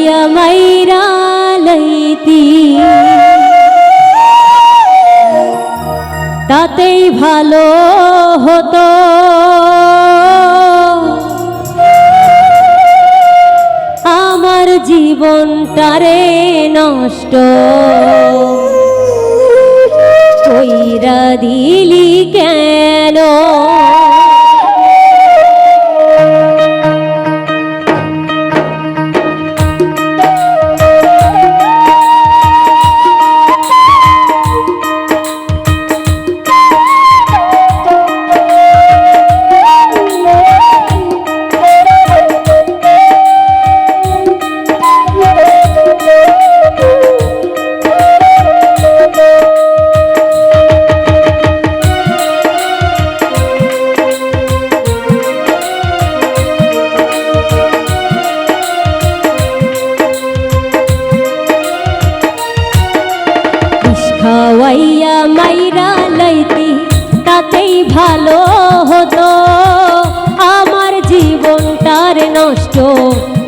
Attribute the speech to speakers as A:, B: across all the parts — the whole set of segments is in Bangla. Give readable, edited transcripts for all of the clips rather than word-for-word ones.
A: হইয়া মাইরা লইতি তাতেই ভালো হতো। আমার জীবনটারে নষ্ট কইরা দিলি কেন? খাওয়াইয়া মাইরা লইতি তাতেই ভালো হতো। আমার জীবনটার নষ্ট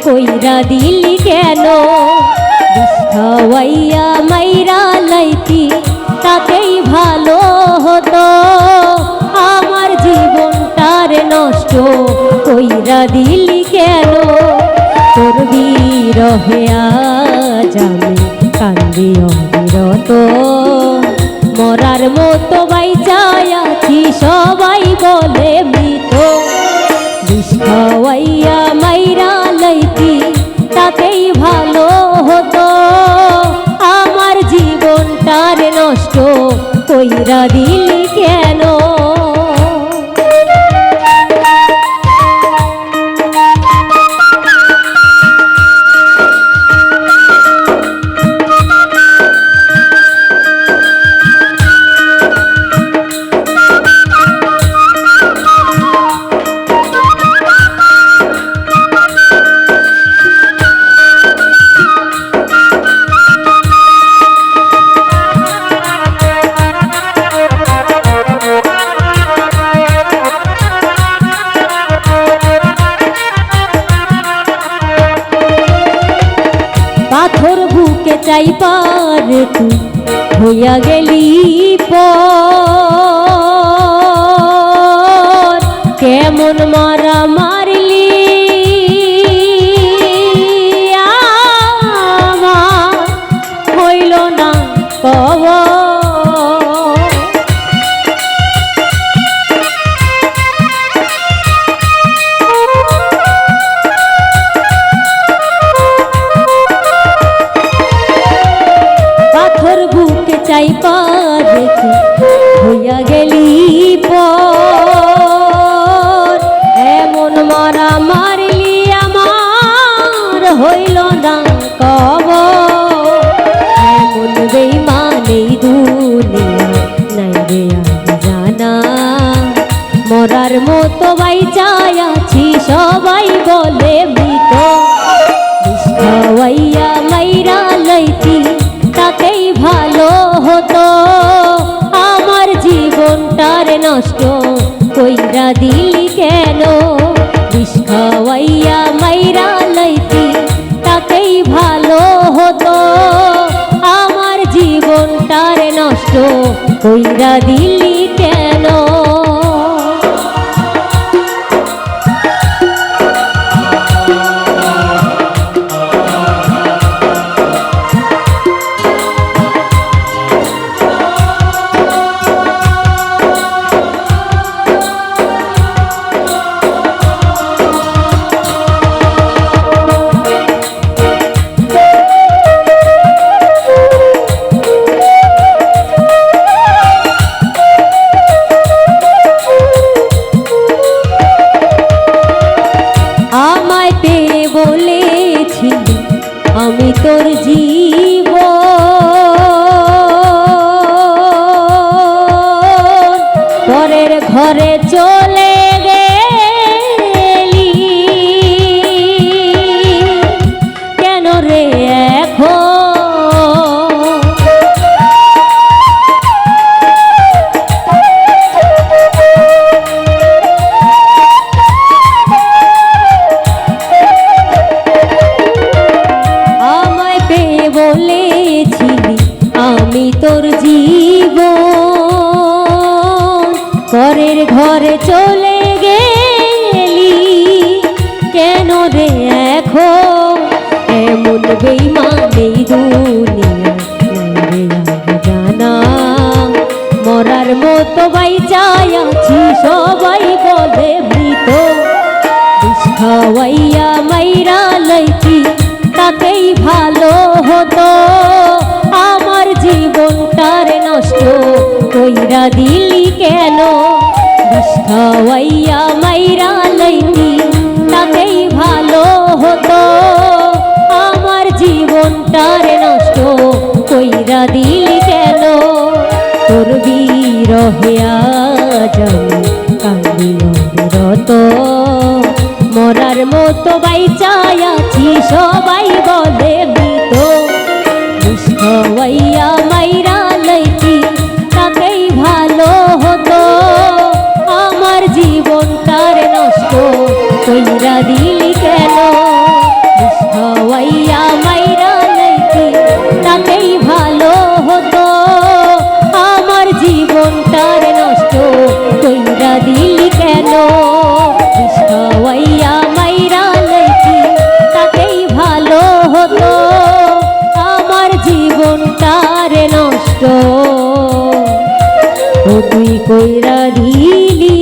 A: কইরা দিলি কেন? খাওয়াইয়া মাইরা লইতি তাতেই ভালো হতো। আমার জীবনটার নষ্ট কইরা দিলি কেন? তোর বিরহে আজ আমি কান্দি অবিরত, মরার মতো বাইচাই আছি সবাই বলে মৃত। বিষ খাওয়াইয়া মাইরা লইতি তাতেই ভালো হতো। আমার জীবনটার নষ্ট কইরা দিলি কেন? পাথর বুকে চাই পার তুই হইয়া গেলি পর, কেমন মারা মারলি আমার হইল না কবর। বুকে চাই পারে হইয়া গেলি পর, এমন মারা মারলি আমার হইল না কবর। এমন বেঈমান এই দুনিয়া নাই রে আমি জানা, মরার মতো বাইচাই আছি সবাই বলে মৃত। বিষ খাওয়াইয়া মাইরা লইতি তাতেই ভালো হতো। আমার জীবনটার নষ্ট কইরা দিলি কেন? বিষ খাওয়াইয়া মাইরা লইতি তাতেই ভালো হতো। আমার জীবনটার নষ্ট কইরা দিলি কেন? বলেছিলি আমি তোর জীবন, পরের ঘরে চলে গেলি কেন রে এখন? ঘরে চলে গেলি কেন রে এখন এমন বেঈমান এই দুনিয়ায় নাই রে আর জানা মরার মতো বাইচাই আছি সবাই বলে মৃত বিষ খাওয়াইয়া মাইরা লইছি তাতেই ভালো হতো আমার জীবনটার নষ্ট কইরা দিলি কেন বিষ খাওয়াইয়া মাইরা লইছি তাতেই ভালো হতো আমার জীবনটার নষ্ট কইরা দিলি কেন তোর বিরহে আজ আমি কান্দি অবিরত মরার মতো বাইচাই আছি সবাই বলে মৃত বিষ খাওয়াইয়া মাইরা লইছি তাতেই ভালো হতো আমার জীবনটার নষ্ট কইরা দিলি কেন বিষ খাওয়াইয়া মাইরা লইছি তাতেই ভালো হতো আমার জীবনটার নষ্ট কইরা দিলি কেন বিষ খাওয়াইয়া মাইরা লইছি তাতেই ভালো হতো আমার জীবনটার নষ্ট ও তুই কইরা দিলি